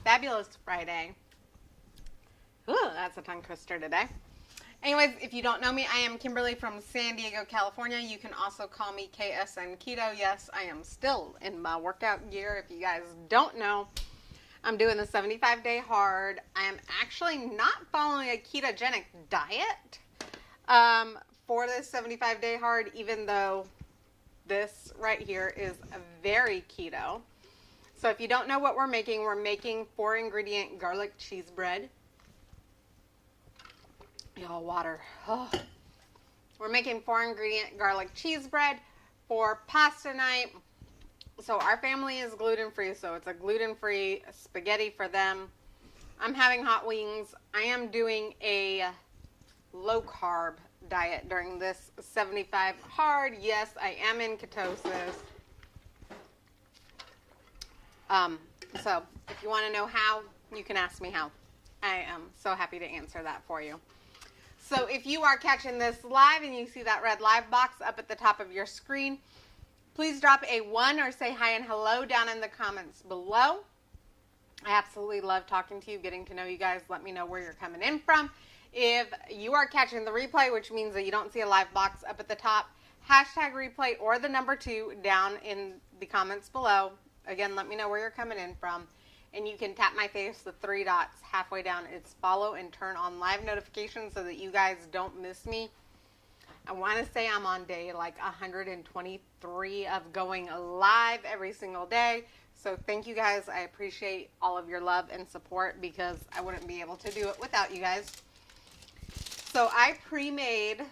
fabulous Friday. Ooh, that's a tongue twister today. Anyways, if you don't know me, I am Kimberly from San Diego, California. You can also call me KSN Keto. Yes, I am still in my workout gear. If you guys don't know, I'm doing the 75-day hard. I am actually not following a ketogenic diet for this 75-day hard, even though this right here is a very keto. So if you don't know what we're making 4-ingredient garlic cheese bread. Y'all, water. Oh. We're making 4-ingredient garlic cheese bread for pasta night. So our family is gluten-free, so it's a gluten-free spaghetti for them. I'm having hot wings. I am doing a low-carb diet during this 75 hard. Yes, I am in ketosis. So if you want to know how, you can ask me how. I am so happy to answer that for you. So if you are catching this live and you see that red live box up at the top of your screen, please drop a 1 or say hi and hello down in the comments below. I absolutely love talking to you, getting to know you guys. Let me know where you're coming in from. If you are catching the replay, which means that you don't see a live box up at the top, hashtag replay or the number 2 down in the comments below. Again, let me know where you're coming in from. And you can tap my face, the 3 dots halfway down. It's follow and turn on live notifications so that you guys don't miss me. I want to say I'm on day like 123 of going live every single day. So thank you guys. I appreciate all of your love and support because I wouldn't be able to do it without you guys. So I pre-made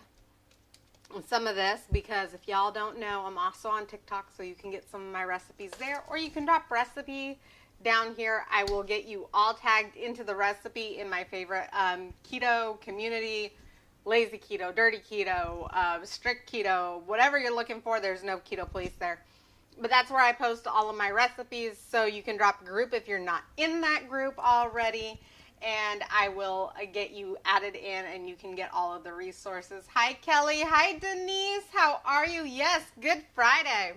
some of this because if y'all don't know, I'm also on TikTok, so you can get some of my recipes there, or you can drop recipe down here. I will get you all tagged into the recipe in my favorite keto community, lazy keto, dirty keto, strict keto, whatever you're looking for. There's no keto police there. But that's where I post all of my recipes, so you can drop a group if you're not in that group already, and I will get you added in and you can get all of the resources. Hi, Kelly. Hi, Denise. How are you? Yes, good Friday.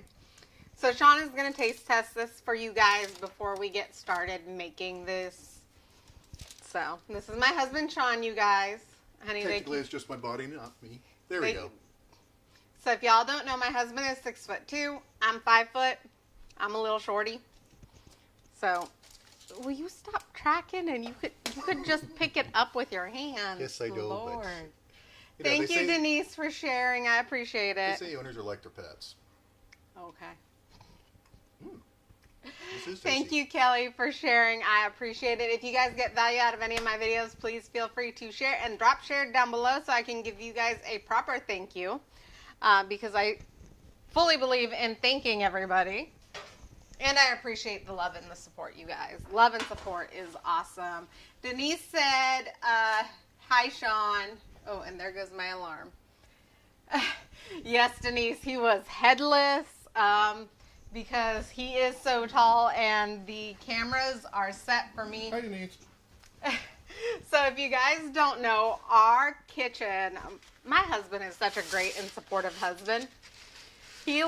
So Sean is going to taste test this for you guys before we get started making this. So this is my husband, Sean, you guys. Honey, technically, it's just my body, not me. There we go. So if y'all don't know, my husband is 6'2". I'm 5 foot. I'm a little shorty. So will you stop tracking and you could just pick it up with your hands? Yes, I do. Lord. But, Thank you, Denise, for sharing. I appreciate it. They say owners are like their pets. Okay. Thank you, Kelly, for sharing. I appreciate it. If you guys get value out of any of my videos, please feel free to share and drop share down below so I can give you guys a proper thank you because I fully believe in thanking everybody. And I appreciate the love and the support, you guys. Love and support is awesome. Denise said, hi, Sean. Oh, and there goes my alarm. Yes, Denise, he was headless. Because he is so tall and the cameras are set for me. Hi, Denise. So if you guys don't know, our kitchen, my husband is such a great and supportive husband. He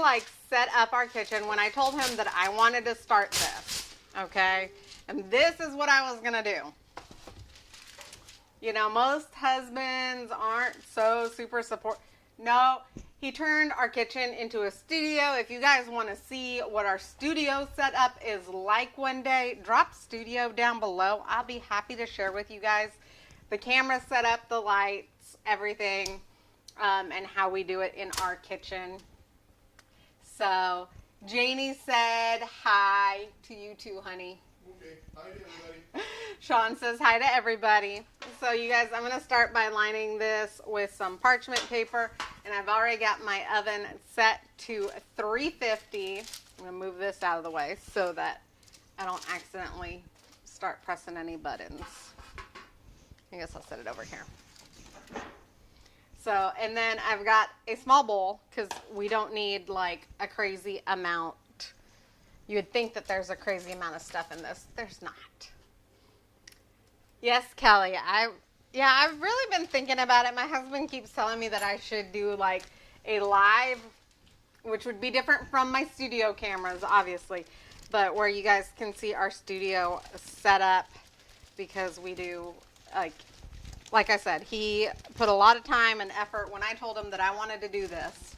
set up our kitchen when I told him that I wanted to start this, okay? And this is what I was going to do. You know, most husbands aren't so super supportive. No, he turned our kitchen into a studio. If you guys want to see what our studio setup is like one day, drop studio down below. I'll be happy to share with you guys the camera setup, the lights, everything, and how we do it in our kitchen. So, Janie said hi to you too, honey. Okay, hi to everybody. Sean says hi to everybody. So you guys, I'm going to start by lining this with some parchment paper. And I've already got my oven set to 350. I'm going to move this out of the way so that I don't accidentally start pressing any buttons. I guess I'll set it over here. So, and then I've got a small bowl because we don't need like a crazy amount. You would think that there's a crazy amount of stuff in this. There's not. Yes, Kelly. I've really been thinking about it. My husband keeps telling me that I should do like a live, which would be different from my studio cameras, obviously. but where you guys can see our studio set up, because we do, like I said, he put a lot of time and effort. When I told him that I wanted to do this,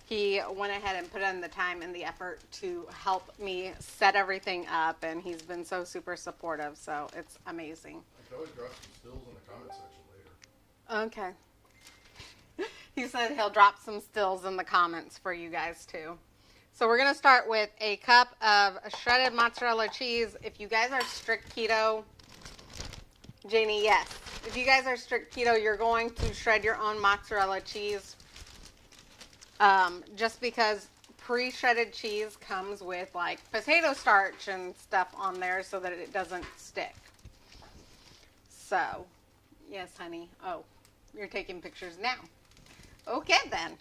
he went ahead and put in the time and the effort to help me set everything up, and he's been so super supportive, so it's amazing. I could always drop some stills in the comment section later. Okay. He said he'll drop some stills in the comments for you guys too. So we're going to start with a cup of shredded mozzarella cheese. If you guys are strict keto, Janie, yes. If you guys are strict keto, you're going to shred your own mozzarella cheese. Just because pre-shredded cheese comes with like potato starch and stuff on there so that it doesn't stick. So, yes, honey. Oh, you're taking pictures now. Okay, then.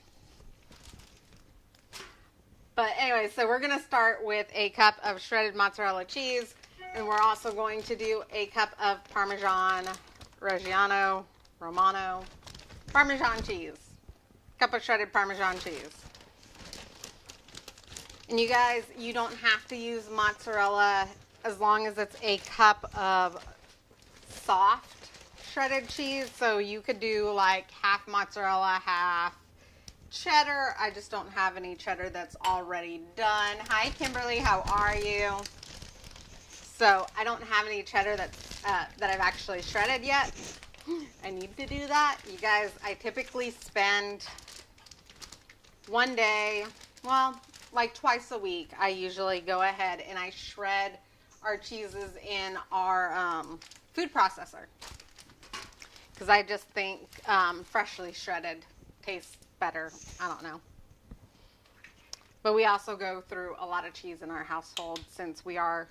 But anyway, so we're going to start with a cup of shredded mozzarella cheese. And we're also going to do a cup of Parmesan Reggiano Romano Parmesan cheese. Cup of shredded Parmesan cheese. And you guys, you don't have to use mozzarella as long as it's a cup of soft shredded cheese. So you could do like half mozzarella, half cheddar. I just don't have any cheddar that's already done. Hi, Kimberly. How are you? So I don't have any cheddar that's, that I've actually shredded yet. I need to do that. You guys, I typically spend one day, well, like twice a week, I usually go ahead and I shred our cheeses in our food processor. Because I just think freshly shredded tastes better. I don't know. But we also go through a lot of cheese in our household since we are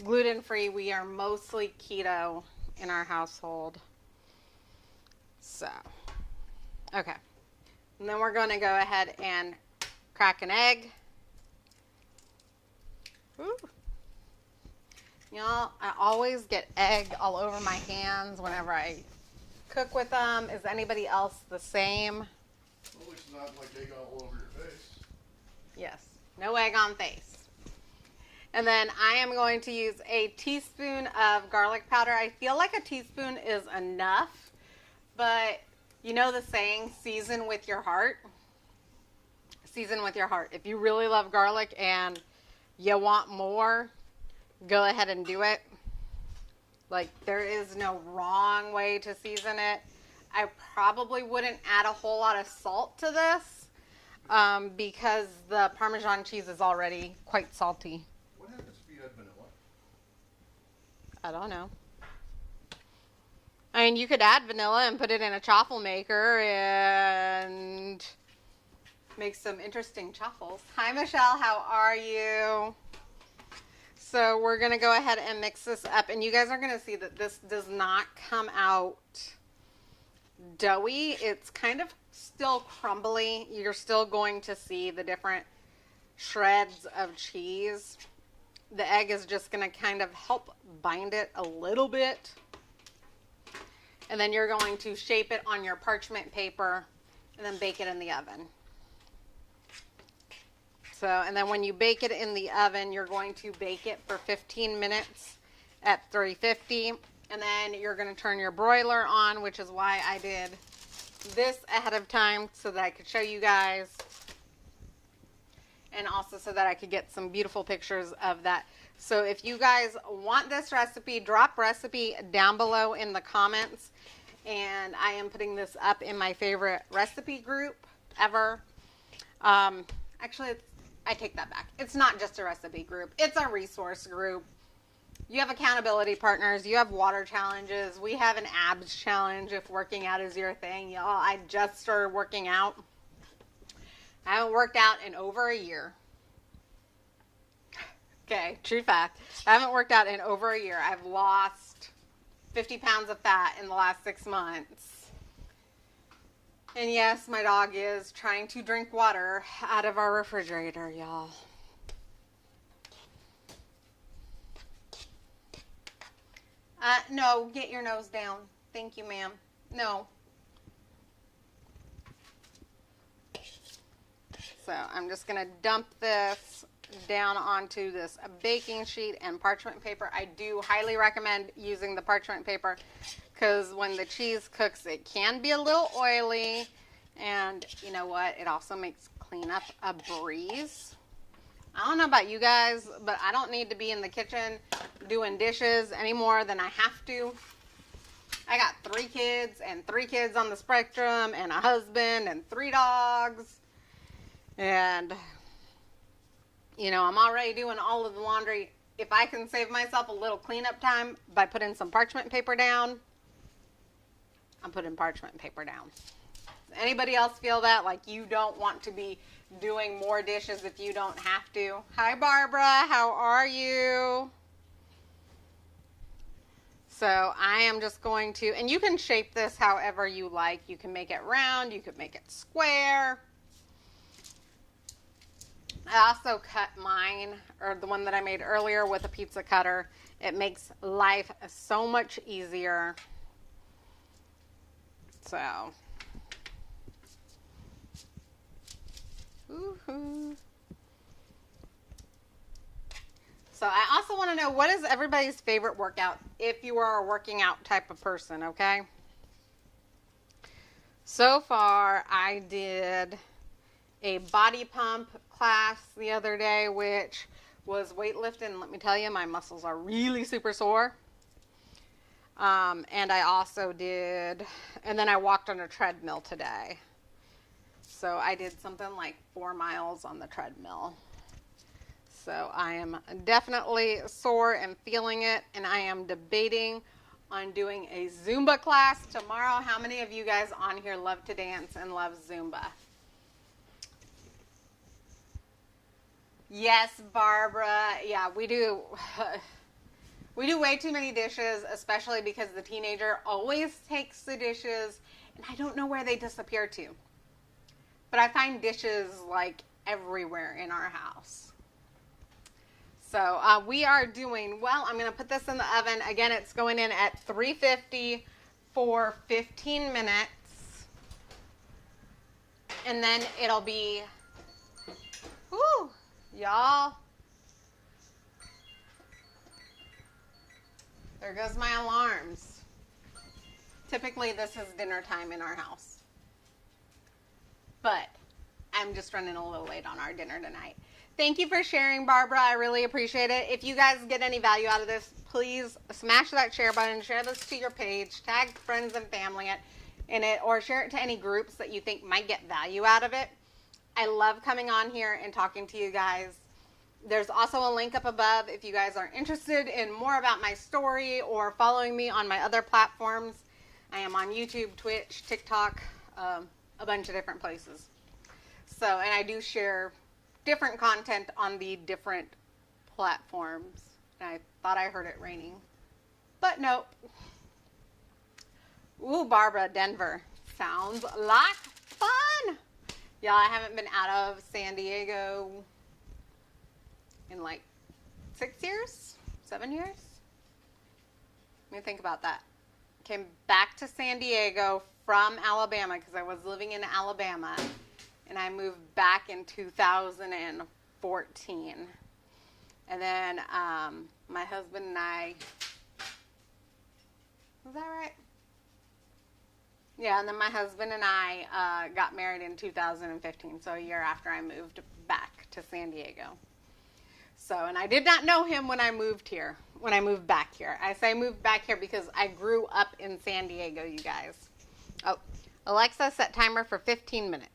gluten-free. We are mostly keto in our household. So, okay. And then we're going to go ahead and crack an egg. Ooh. Y'all, I always get egg all over my hands whenever I cook with them. Is anybody else the same? At least it's not like egg all over your face. Yes. No egg on face. And then I am going to use a teaspoon of garlic powder. I feel like a teaspoon is enough, but you know the saying, season with your heart? Season with your heart. If you really love garlic and you want more, go ahead and do it. Like, there is no wrong way to season it. I probably wouldn't add a whole lot of salt to this because the Parmesan cheese is already quite salty. What happens if you add vanilla? I don't know. I mean, you could add vanilla and put it in a chaffle maker and make some interesting chaffles. Hi, Michelle. How are you? So we're going to go ahead and mix this up. And you guys are going to see that this does not come out doughy. It's kind of still crumbly. You're still going to see the different shreds of cheese. The egg is just going to kind of help bind it a little bit. And then you're going to shape it on your parchment paper and then bake it in the oven. So, and then when you bake it in the oven, you're going to bake it for 15 minutes at 350. And then you're going to turn your broiler on, which is why I did this ahead of time so that I could show you guys. And also so that I could get some beautiful pictures of that. So if you guys want this recipe, drop recipe down below in the comments. And I am putting this up in my favorite recipe group ever. Actually, I take that back. It's not just a recipe group. It's a resource group. You have accountability partners. You have water challenges. We have an abs challenge if working out is your thing. Y'all, I just started working out. I haven't worked out in over a year. Okay, true fact. I haven't worked out in over a year. I've lost 50 pounds of fat in the last 6 months. And yes, my dog is trying to drink water out of our refrigerator, y'all. No, get your nose down. Thank you, ma'am. No. So I'm just going to dump this down onto this baking sheet and parchment paper. I do highly recommend using the parchment paper because when the cheese cooks, it can be a little oily. And you know what? It also makes cleanup a breeze. I don't know about you guys, but I don't need to be in the kitchen doing dishes any more than I have to. I got 3 kids and 3 kids on the spectrum and a husband and 3 dogs. And, you know, I'm already doing all of the laundry. If I can save myself a little cleanup time by putting some parchment paper down, I'm putting parchment paper down. Does anybody else feel that? Like you don't want to be doing more dishes if you don't have to? Hi, Barbara. How are you? So I am just going to, and you can shape this however you like. You can make it round. You could make it square. I also cut mine, or the one that I made earlier, with a pizza cutter. It makes life so much easier. So, woohoo. So I also want to know, what is everybody's favorite workout if you are a working out type of person, okay? So far, I did a body pump class the other day, which was weightlifting. Let me tell you, my muscles are really super sore. And I also did, and then I walked on a treadmill today. So I did something like 4 miles on the treadmill. So I am definitely sore and feeling it, and I am debating on doing a Zumba class tomorrow. How many of you guys on here love to dance and love Zumba? Yes, Barbara. Yeah, we do. We do way too many dishes, especially because the teenager always takes the dishes, and I don't know where they disappear to. But I find dishes like everywhere in our house. So we are doing well. I'm going to put this in the oven. Again, it's going in at 350 for 15 minutes. And then it'll be, whoo, y'all. There goes my alarms. Typically, this is dinner time in our house. But I'm just running a little late on our dinner tonight. Thank you for sharing, Barbara. I really appreciate it. If you guys get any value out of this, please smash that share button, share this to your page, tag friends and family in it, or share it to any groups that you think might get value out of it. I love coming on here and talking to you guys. There's also a link up above if you guys are interested in more about my story or following me on my other platforms. I am on YouTube, Twitch, TikTok, a bunch of different places. So, and I do share different content on the different platforms. And I thought I heard it raining, but nope. Ooh, Barbara, Denver. Sounds like fun. Y'all, I haven't been out of San Diego in like 6 years, 7 years. Let me think about that. Came back to San Diego from Alabama because I was living in Alabama. And I moved back in 2014. And then my husband and I, was that right? Yeah, and then my husband and I got married in 2015, so a year after I moved back to San Diego. So, and I did not know him when I moved here, when I moved back here. I say moved back here because I grew up in San Diego, you guys. Oh, Alexa, set timer for 15 minutes.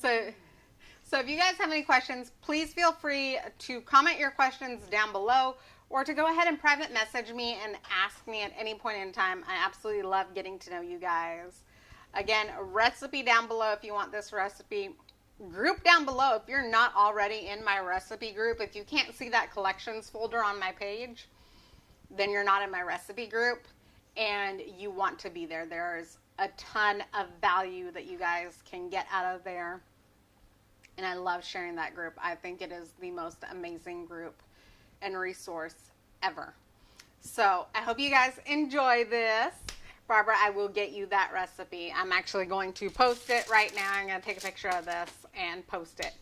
So if you guys have any questions, please feel free to comment your questions down below or to go ahead and private message me and ask me at any point in time. I absolutely love getting to know you guys. Again, a recipe down below if you want this recipe. Group down below if you're not already in my recipe group. If you can't see that collections folder on my page, then you're not in my recipe group and you want to be there. There's a ton of value that you guys can get out of there. And I love sharing that group. I think it is the most amazing group and resource ever. So I hope you guys enjoy this. Barbara, I will get you that recipe. I'm actually going to post it right now. I'm going to take a picture of this and post it.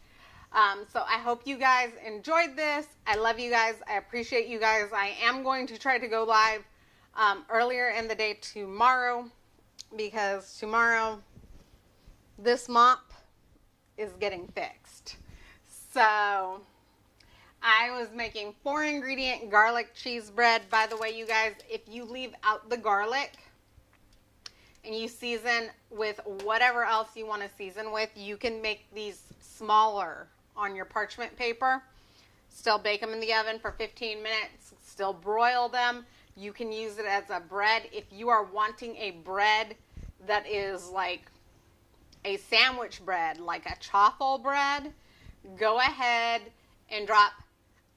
So I hope you guys enjoyed this. I love you guys. I appreciate you guys. I am going to try to go live earlier in the day tomorrow, because tomorrow this mop is getting fixed. So I was making 4-ingredient garlic cheese bread. By the way, you guys, if you leave out the garlic and you season with whatever else you want to season with, you can make these smaller on your parchment paper. Still bake them in the oven for 15 minutes. Still broil them. You can use it as a bread. If you are wanting a bread that is like a sandwich bread, like a chaffle bread, go ahead and drop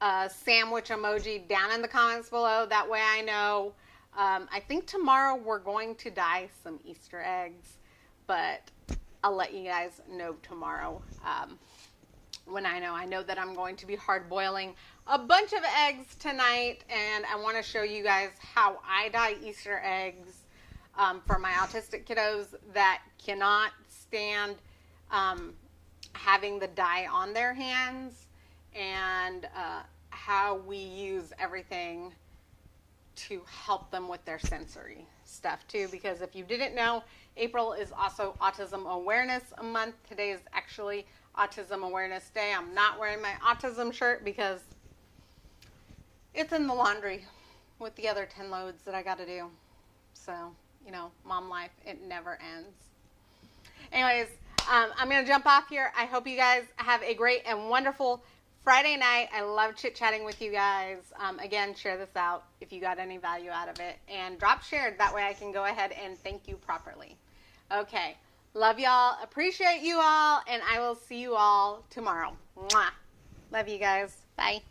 a sandwich emoji down in the comments below. That way I know. I think tomorrow we're going to dye some Easter eggs, but I'll let you guys know tomorrow when I know. I know that I'm going to be hard boiling a bunch of eggs tonight, and I want to show you guys how I dye Easter eggs for my autistic kiddos that cannot stand having the dye on their hands, and how we use everything to help them with their sensory stuff too. Because if you didn't know, April is also Autism Awareness Month. Today is actually Autism Awareness Day. I'm not wearing my autism shirt because it's in the laundry with the other 10 loads that I got to do. So, you know, mom life, it never ends. Anyways, I'm going to jump off here. I hope you guys have a great and wonderful Friday night. I love chit-chatting with you guys. Again, share this out if you got any value out of it. And drop shared. That way I can go ahead and thank you properly. Okay. Love y'all. Appreciate you all. And I will see you all tomorrow. Mwah. Love you guys. Bye.